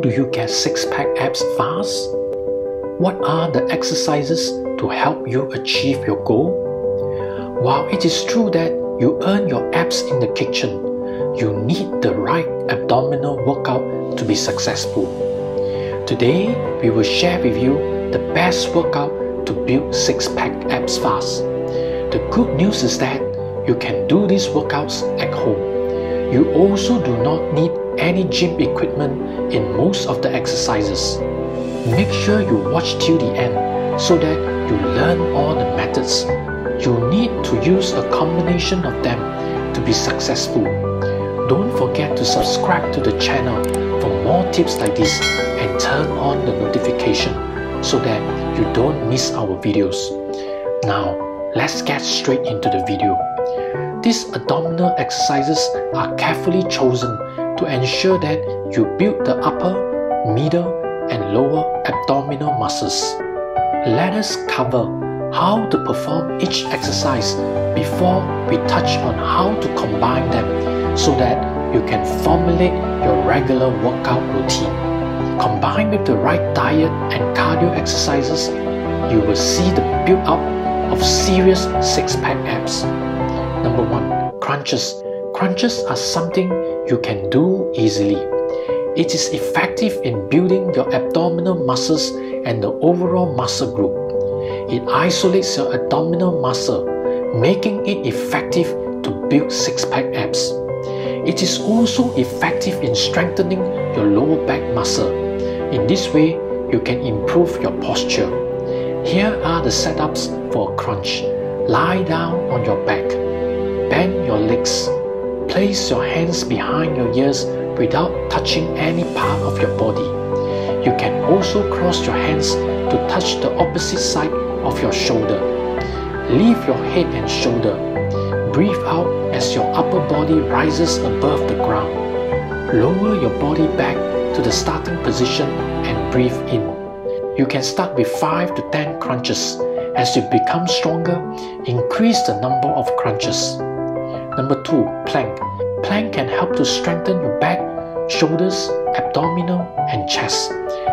do you get six-pack abs fast? What are the exercises to help you achieve your goal? While it is true that you earn your abs in the kitchen, you need the right abdominal workout to be successful. Today, we will share with you the best workout to build six-pack abs fast. The good news is that you can do these workouts at home. You also do not need any gym equipment in most of the exercises. Make sure you watch till the end so that you learn all the methods. You need to use a combination of them to be successful. Don't forget to subscribe to the channel for more tips like this and turn on the notification so that you don't miss our videos. Now, let's get straight into the video. These abdominal exercises are carefully chosen to ensure that you build the upper, middle, and lower abdominal muscles. Let us cover how to perform each exercise before we touch on how to combine them so that you can formulate your regular workout routine. Combined with the right diet and cardio exercises, you will see the build-up of serious six-pack abs. Number 1. Crunches. Crunches are something you can do easily. It is effective in building your abdominal muscles and the overall muscle group. It isolates your abdominal muscle, making it effective to build six-pack abs. It is also effective in strengthening your lower back muscle. In this way, you can improve your posture. Here are the setups for a crunch. Lie down on your back. Bend your legs. Place your hands behind your ears without touching any part of your body. You can also cross your hands to touch the opposite side of your shoulder. Lift your head and shoulder. Breathe out as your upper body rises above the ground. Lower your body back to the starting position and breathe in. You can start with 5 to 10 crunches. As you become stronger, increase the number of crunches. Number 2. Plank. Plank can help to strengthen your back, shoulders, abdominal, and chest.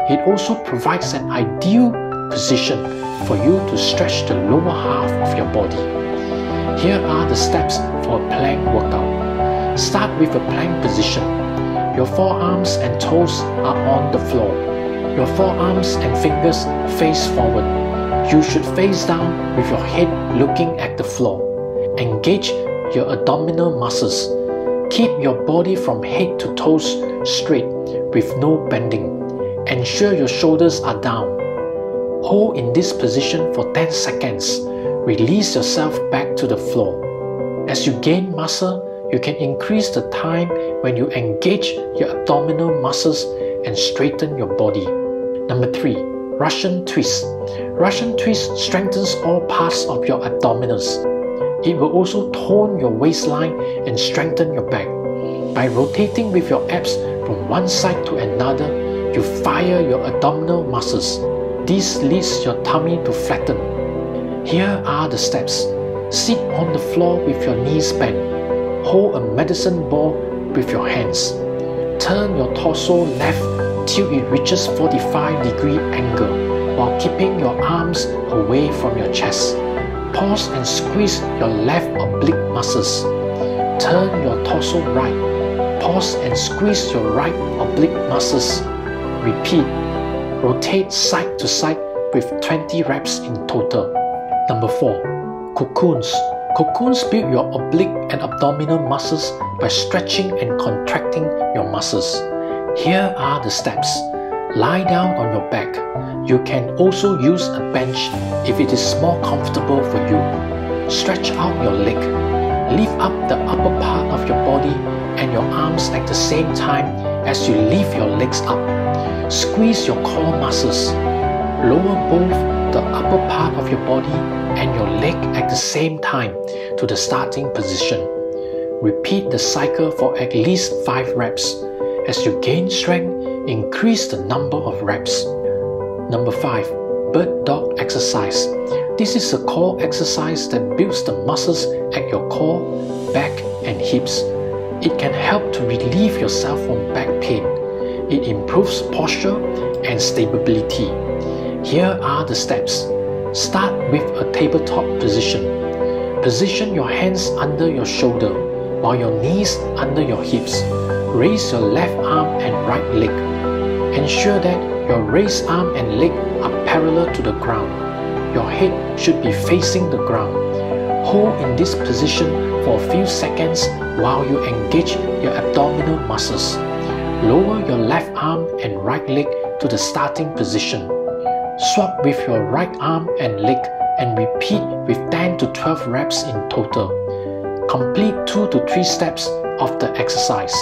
It also provides an ideal position for you to stretch the lower half of your body. Here are the steps for a plank workout. Start with a plank position. Your forearms and toes are on the floor. Your forearms and fingers face forward. You should face down with your head looking at the floor. Engage your abdominal muscles. Keep your body from head to toes straight with no bending. Ensure your shoulders are down. Hold in this position for 10 seconds. Release yourself back to the floor. As you gain muscle, you can increase the time when you engage your abdominal muscles and straighten your body. Number 3. Russian twist. Russian twist strengthens all parts of your abdominals. It will also tone your waistline and strengthen your back. By rotating with your abs from one side to another, you fire your abdominal muscles. This leads your tummy to flatten. Here are the steps. Sit on the floor with your knees bent. Hold a medicine ball with your hands. Turn your torso left till it reaches 45-degree angle while keeping your arms away from your chest. Pause and squeeze your left oblique muscles. Turn your torso right. Pause and squeeze your right oblique muscles. Repeat. Rotate side to side with 20 reps in total. Number 4. Cocoons. Cocoons build your oblique and abdominal muscles by stretching and contracting your muscles. Here are the steps. Lie down on your back. You can also use a bench if it is more comfortable for you. Stretch out your leg. Lift up the upper part of your body and your arms at the same time as you lift your legs up. Squeeze your core muscles. Lower both the upper part of your body and your leg at the same time to the starting position. Repeat the cycle for at least 5 reps. As you gain strength, increase the number of reps. Number 5. Bird dog exercise. This is a core exercise that builds the muscles at your core, back, and hips. It can help to relieve yourself from back pain. It improves posture and stability. Here are the steps. Start with a tabletop position. Position your hands under your shoulder while your knees under your hips. Raise your left arm and right leg. Ensure that your raised arm and leg are parallel to the ground. Your head should be facing the ground. Hold in this position for a few seconds while you engage your abdominal muscles. Lower your left arm and right leg to the starting position. Swap with your right arm and leg and repeat with 10 to 12 reps in total. Complete 2 to 3 steps of the exercise.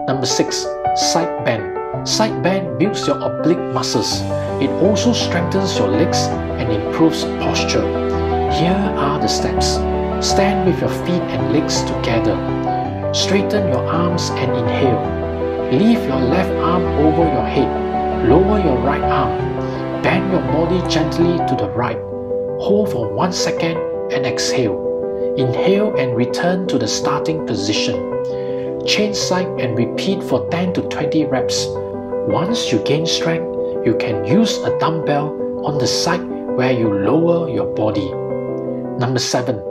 Number 6. Side bend. Side bend builds your oblique muscles. It also strengthens your legs and improves posture. Here are the steps. Stand with your feet and legs together. Straighten your arms and inhale. Lift your left arm over your head. Lower your right arm. Bend your body gently to the right. Hold for 1 second and exhale. Inhale and return to the starting position. Change side and repeat for 10 to 20 reps. Once you gain strength, you can use a dumbbell on the side where you lower your body. Number 7.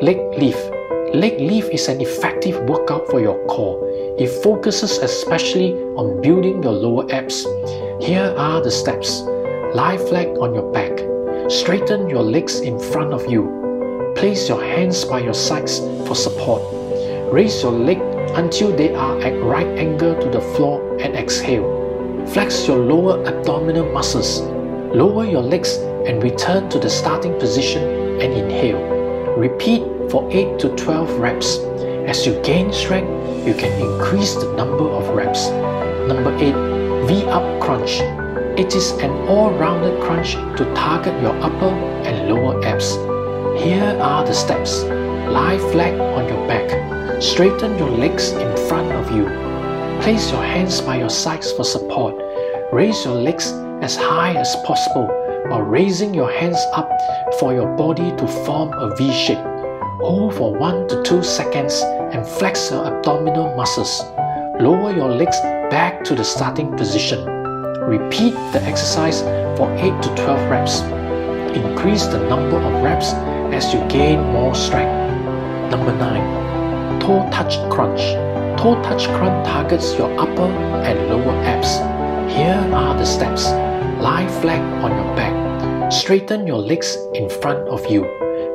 Leg lift. Leg lift is an effective workout for your core. It focuses especially on building your lower abs. Here are the steps. Lie flat on your back. Straighten your legs in front of you. Place your hands by your sides for support. Raise your leg until they are at right angle to the floor and exhale. Flex your lower abdominal muscles. Lower your legs and return to the starting position and inhale. Repeat for 8 to 12 reps. As you gain strength, you can increase the number of reps. Number 8. V-up crunch. It is an all-rounded crunch to target your upper and lower abs. Here are the steps. Lie flat on your back. Straighten your legs in front of you. Place your hands by your sides for support. Raise your legs as high as possible while raising your hands up for your body to form a V shape. Hold for 1 to 2 seconds and flex your abdominal muscles. Lower your legs back to the starting position. Repeat the exercise for 8 to 12 reps. Increase the number of reps as you gain more strength. Number 9. Toe touch crunch. Toe touch crunch targets your upper and lower abs. Here are the steps. Lie flat on your back. Straighten your legs in front of you.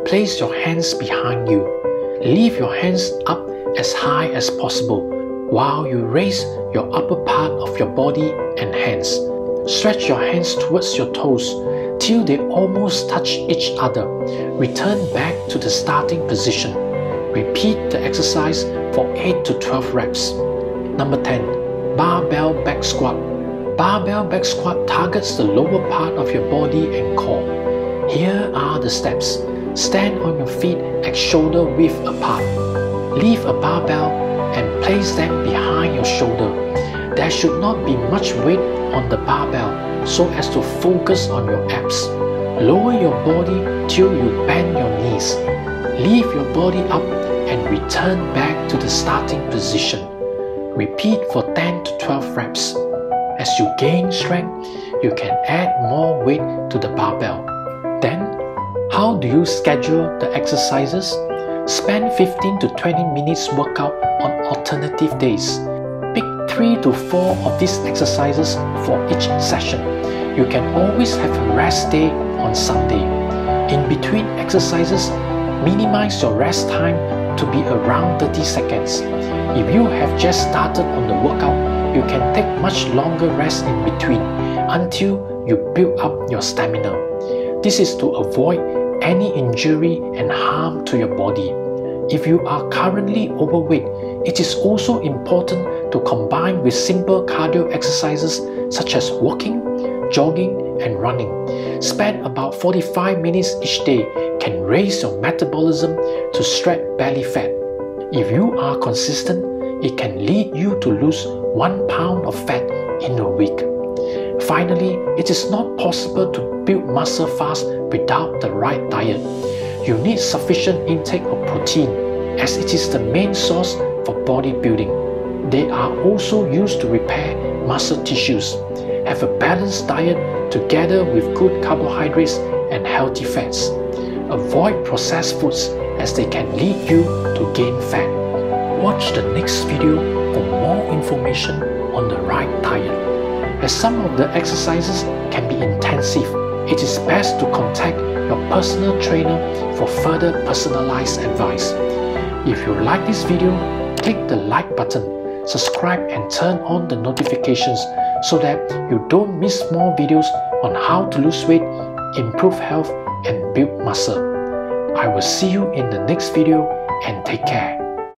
Place your hands behind you. Lift your hands up as high as possible while you raise your upper part of your body and hands. Stretch your hands towards your toes till they almost touch each other. Return back to the starting position. Repeat the exercise for 8 to 12 reps. Number 10. Barbell back squat. Barbell back squat targets the lower part of your body and core. Here are the steps. Stand on your feet at shoulder width apart. Lift a barbell and place them behind your shoulder. There should not be much weight on the barbell so as to focus on your abs. Lower your body till you bend your knees. Lift your body up and return back to the starting position. Repeat for 10 to 12 reps. As you gain strength, you can add more weight to the barbell. Then, how do you schedule the exercises? Spend 15 to 20 minutes workout on alternative days. Pick 3 to 4 of these exercises for each session. You can always have a rest day on Sunday. In between exercises, minimize your rest time to be around 30 seconds. If you have just started on the workout, you can take much longer rest in between until you build up your stamina. This is to avoid any injury and harm to your body. If you are currently overweight, it is also important to combine with simple cardio exercises such as walking, jogging, and running. Spend about 45 minutes each day can raise your metabolism to shred belly fat. If you are consistent, it can lead you to lose 1 pound of fat in a week. Finally, it is not possible to build muscle fast without the right diet. You need sufficient intake of protein as it is the main source for bodybuilding. They are also used to repair muscle tissues. Have a balanced diet together with good carbohydrates and healthy fats. Avoid processed foods as they can lead you to gain fat. Watch the next video for more information on the right diet. As some of the exercises can be intensive, it is best to contact your personal trainer for further personalized advice. If you like this video, click the like button, subscribe and turn on the notifications so that you don't miss more videos on how to lose weight, improve health and build muscle. I will see you in the next video and take care.